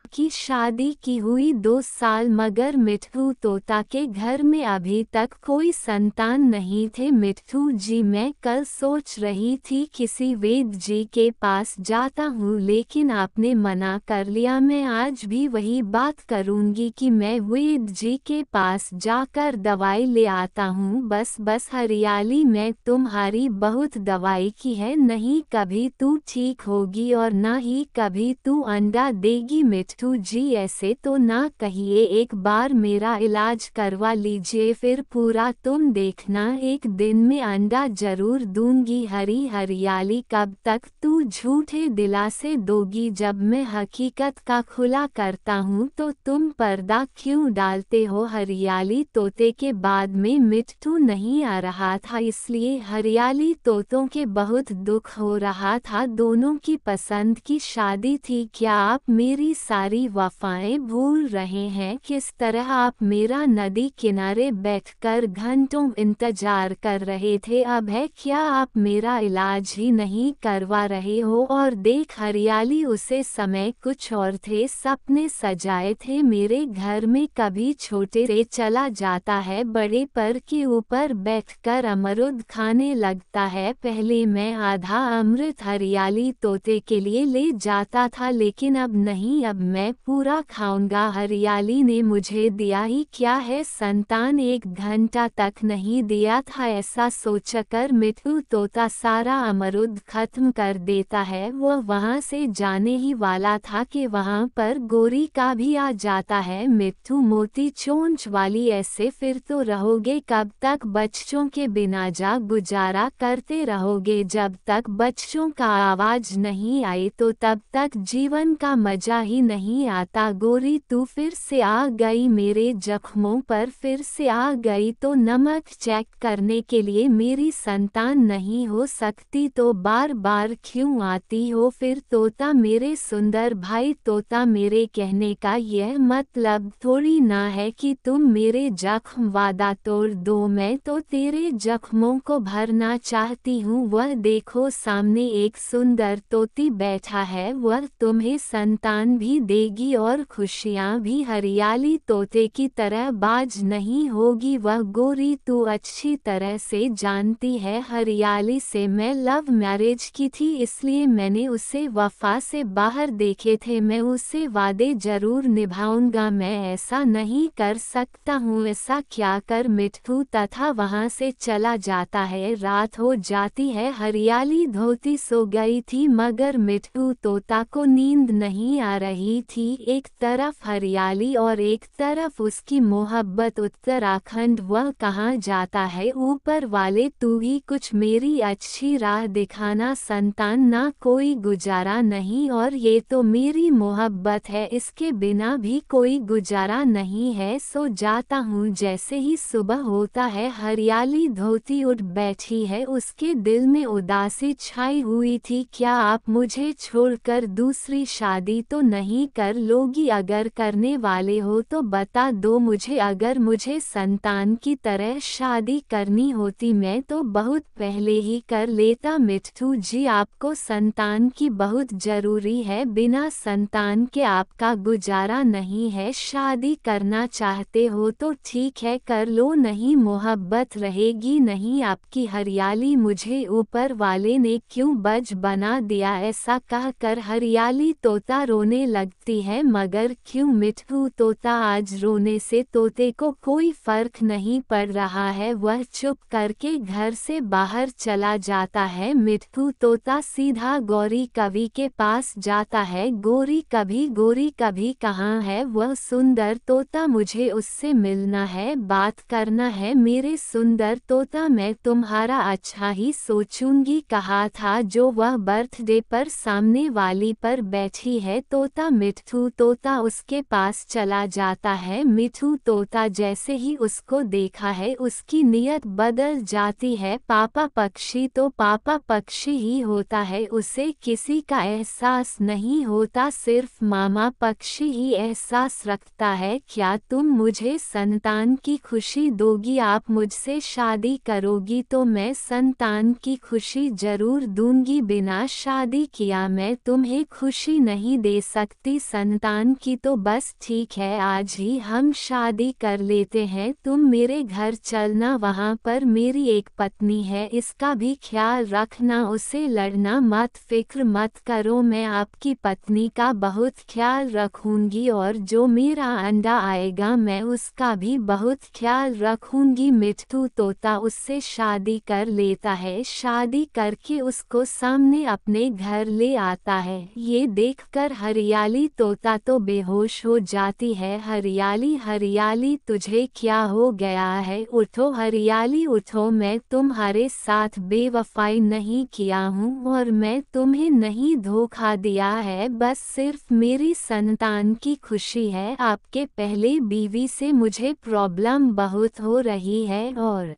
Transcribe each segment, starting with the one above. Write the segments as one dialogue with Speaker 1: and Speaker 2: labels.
Speaker 1: की शादी की हुई 2 साल, मगर मिट्ठू तोता के घर में अभी तक कोई संतान नहीं थे। मिट्ठू जी, मैं कल सोच रही थी किसी वैद जी के पास जाता हूँ, लेकिन आपने मना कर लिया। मैं आज भी वही बात करूँगी कि मैं वैद जी के पास जाकर दवाई ले आता हूँ। बस हरियाली, मैं तुम्हारी बहुत दवाई की है, नहीं कभी तू ठीक होगी और ना ही कभी तू अंडा देगी। मिट्ठू जी, ऐसे तो ना कहिए, एक बार मेरा इलाज करवा लीजिए, फिर पूरा तुम देखना, एक दिन में अंडा जरूर दूंगी। हरियाली, कब तक तू झूठे दिलासे दोगी? जब मैं हकीकत का खुला करता हूँ तो तुम पर्दा क्यों डालते हो? हरियाली, तोते के बाद में मिट्ठू नहीं आ रहा था, इसलिए हरियाली तोतों के बहुत दुख हो रहा था। दोनों की पसंद की शादी थी। क्या आप मेरी सारी वफाएं भूल रहे हैं? किस तरह आप मेरा नदी किनारे बैठकर घंटों इंतजार कर रहे थे, अब है क्या आप मेरा इलाज ही नहीं करवा रहे हो? और देख हरियाली, उसे समय कुछ और थे, सपने सजाए थे मेरे घर में, कभी छोटे से चला जाता है, बड़े पर के ऊपर बैठकर अमरूद खाने लगता है। पहले मैं आधा अमृत हरियाली तोते के लिए ले जाता था, लेकिन अब नहीं, अब मैं पूरा खाऊंगा। हरियाली ने मुझे दिया ही क्या है, संतान 1 घंटा तक नहीं दिया था। ऐसा सोचकर मिट्ठू तोता सारा अमरूद खत्म कर देता है। वह वहां से जाने ही वाला था कि वहां पर गोरी का भी आ जाता है। मिट्ठू, मोती चोंच वाली, ऐसे फिर तो रहोगे कब तक? बच्चों के बिना जा गुजारा करते रहोगे, जब तक बच्चों का आवाज नहीं आई तो तब तक जीवन का मजा ही नहीं आता। गोरी, तू फिर से आ गई मेरे जख्मों पर, फिर से आ गई तो नमक चेक करने के लिए। मेरी संतान नहीं हो सकती तो बार बार क्यों आती हो फिर? तोता, मेरे सुंदर भाई तोता, मेरे कहने का यह मतलब थोड़ी ना है कि तुम मेरे जख्म वादा तोड़ दो, मैं तो तेरे जख्मों को भरना चाहती हूँ। वह देखो, सामने एक सुंदर तोती बैठा है, वह तुम्हें संतान भी देगी और खुशियाँ भी। हरियाली, तोते की तरह बाज नहीं होगी वह। गोरी, तू अच्छी तरह से जानती है हरियाली से मैं लव मैरिज की थी, इसलिए मैंने उसे वफा से बाहर देखे थे। मैं उसे वादे जरूर निभाऊंगा, मैं ऐसा नहीं कर सकता हूँ। ऐसा क्या कर? मिट्ठू तथा वहाँ से चला जाता है। रात हो जाती है, हरियाली धोती सो गई थी, मगर मिट्ठू तोता को नींद नहीं आ रही थी। एक तरफ हरियाली और एक तरफ उसकी मोहब्बत। उत्तराखंड, वह कहाँ जाता है? ऊपर वाले तू ही कुछ मेरी अच्छी राह दिखाना, संतान ना कोई गुजारा नहीं, और ये तो मेरी मोहब्बत है, इसके बिना भी कोई गुजारा नहीं है। सो जाता हूँ। जैसे ही सुबह होता है, हरियाली धोती उठ बैठी है, उसके दिल में उदासी छाई हुई थी। क्या आप मुझे छोड़कर दूसरी शादी तो नहीं कर लोगी? अगर करने वाले हो तो बता दो मुझे, अगर मुझे संतान की तरह शादी करनी होती मैं तो बहुत पहले ही कर लेता। मिट्ठू जी, आपको संतान की बहुत जरूरी है, बिना संतान के आपका गुजारा नहीं है। शादी करना चाहते हो तो ठीक है कर लो, नहीं मोहब्बत रहेगी नहीं आपकी। हरियाली, मुझे ऊपर वाले ने क्यों बज बना दिया? ऐसा कहकर हरियाली तोता रोने लगती है, मगर क्यों? मिट्ठू तोता, आज रोने से तोते को कोई फर्क नहीं पड़ रहा है, वह चुप करके घर से बाहर चला जाता है। मिट्ठू तोता सीधा गौरी कवि के पास जाता है। गोरी कभी कहाँ है वह सुंदर तोता? मुझे उससे मिलना है, बात करना है। मेरे सुंदर तोता, मैं तुम्हारा अच्छा ही सोचूंगी कहा था जो वह बर्थडे पर सामने वाली पर बैठी है। तोता, मिट्ठू तोता उसके पास चला जाता है। मिट्ठू तोता जैसे ही उसको देखा है, उसकी नीयत बदल जाती है। पापा पक्षी तो पापा पक्षी ही होता है, उसे किसी का एहसास नहीं होता, सिर्फ मामा पक्षी ही एहसास रखता है। क्या तुम मुझे संतान की खुशी दोगी? आप मुझसे शादी करोगी तो मैं संतान की खुशी जरूर दूंगी, बिना शादी किया मैं तुम्हें खुशी नहीं दे सकती। संतान की तो बस ठीक है, आज ही हम शादी कर लेते हैं, तुम मेरे घर चलना, वहाँ पर मेरी एक पत्नी है, इसका भी ख्याल रखना, उसे लड़ना मत, फिक्र मत करो, मैं आपकी पत्नी का बहुत ख्याल रखूंगी और जो मेरा अंडा आएगा मैं उसका भी बहुत ख्याल रखूंगी। मिट्ठू तोता उससे शादी कर लेता है, शादी करके उसको सामने अपने घर ले आता है। ये देखकर हरियाली तोता तो बेहोश हो जाती है। हरियाली हरियाली तुझे क्या हो गया है, उठो हरियाली उठो, मैं तुम्हारे साथ बेवफाई नहीं किया हूँ और मैं तुम्हें नहीं धोखा दिया है, बस सिर्फ मेरी संतान की खुशी है। आपके पहले बीवी से मुझे प्रॉब्लम बहुत हो रही है और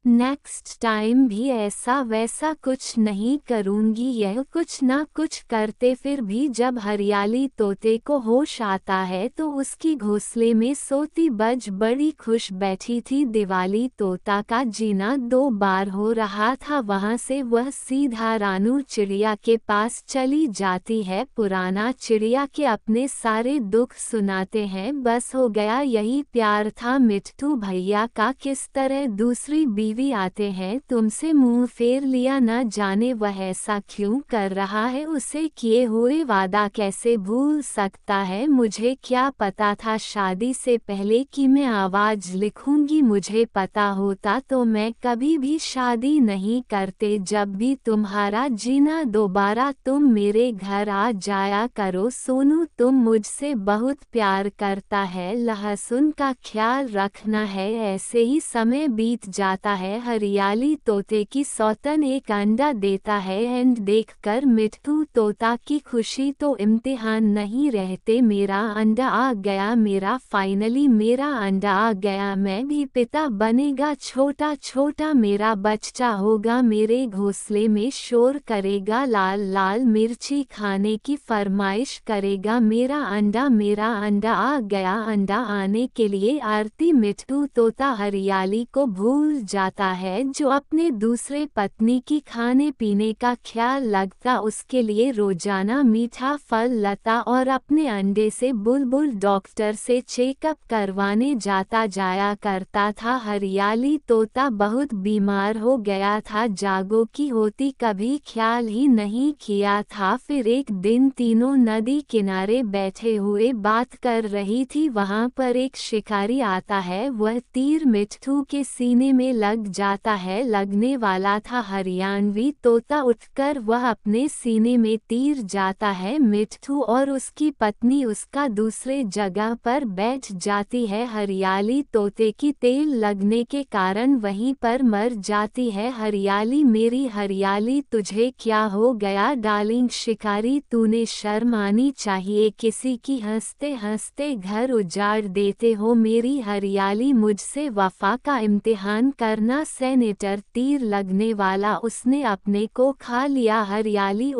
Speaker 1: नेक्स्ट टाइम भी ऐसा वैसा कुछ नहीं करूंगी। यह कुछ ना कुछ करते फिर भी जब हरियाली तोते को होश आता है तो उसकी घोंसले में सोती बज बड़ी खुश बैठी थी। दिवाली तोता का जीना 2 बार हो रहा था, वहां से वह सीधा रानू चिड़िया के पास चली जाती है। पुराना चिड़िया के अपने सारे दुख सुनाते हैं, बस हो गया यही प्यार था मिट्ठू भैया का, किस तरह दूसरी बीवी आते हैं तुमसे मुंह फेर लिया, न जाने वह ऐसा क्यों कर रहा है, उसे किए हुए वादा कैसे भूल सकता है। मुझे क्या पता था शादी से पहले कि मैं आवाज लिखूंगी, मुझे पता होता तो मैं कभी भी शादी नहीं करते। जब भी तुम्हारा जीना दोबारा तुम मेरे घर आ जाया करो। सोनू तुम मुझसे बहुत प्यार करता है, लहसुन का ख्याल रखना है। ऐसे ही समय बीत जाता है। हरियाली तोते की सौतन एक अंडा देता है एंड देखकर मिट्ठू तोता की खुशी तो इम्तिहान नहीं रहते। मेरा अंडा आ गया, मेरा फाइनली मेरा अंडा आ गया, मैं भी पिता बनेगा, छोटा छोटा मेरा बच्चा होगा, मेरे घोंसले में शोर करेगा, लाल लाल मिर्ची खाने की फरमाइश करेगा। मेरा अंडा आ गया। अंडा आने के लिए आरती। मिट्ठू तोता हरियाली को भूल जाता है जो अपने दूसरे पत्नी की खाने पीने का ख्याल लगता, उसके लिए रोजाना मीठा फल लता और अपने अंडे से बुलबुल डॉक्टर से चेकअप करवाने जाया करता था। हरियाली तोता बहुत बीमार हो गया था, जागो की होती कभी ख्याल ही नहीं किया था। फिर एक दिन तीनों नदी किनारे बैठे हुए बात कर रही थी, वहां पर एक शिकारी आता है, वह तीर मिट्ठू के सीने में लग जाता है, लगने वाला था। हरियाणवी तोता उठकर वह अपने सीने में तीर जाता है, मिट्ठू और उसकी पत्नी उसका दूसरे जगह पर बैठ जाती है। हरियाली तोते की तेल लगने के कारण वहीं पर मर जाती है। हरियाली मेरी हरियाली तुझे क्या हो गया डार्लिंग, शिकारी तूने शर्म आनी चाहिए, किसी की हंसते हंसते घर उजाड़ देते हो। मेरी हरियाली मुझसे वफा का इम्तिहान करना, सेनेटर तीर लगने वाला उसने अपने को खा लिया। हरियाली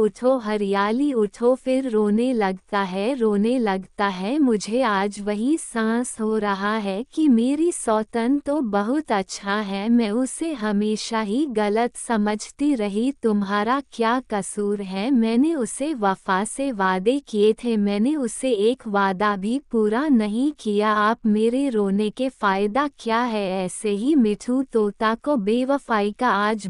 Speaker 1: उठो, फिर रोने लगता है, मुझे आज वही सांस हो रहा है कि मेरी सौतन तो बहुत अच्छा है, मैं उसे हमेशा ही गलत समझती रही, तुम्हारा क्या कसूर है, मैंने उसे वफा से वादे किए थे, मैंने उसे एक वादा भी पूरा नहीं किया, आप मेरे रोने के फायदा क्या है। ऐसे ही मिट्ठू तोता को बेवफाई का आज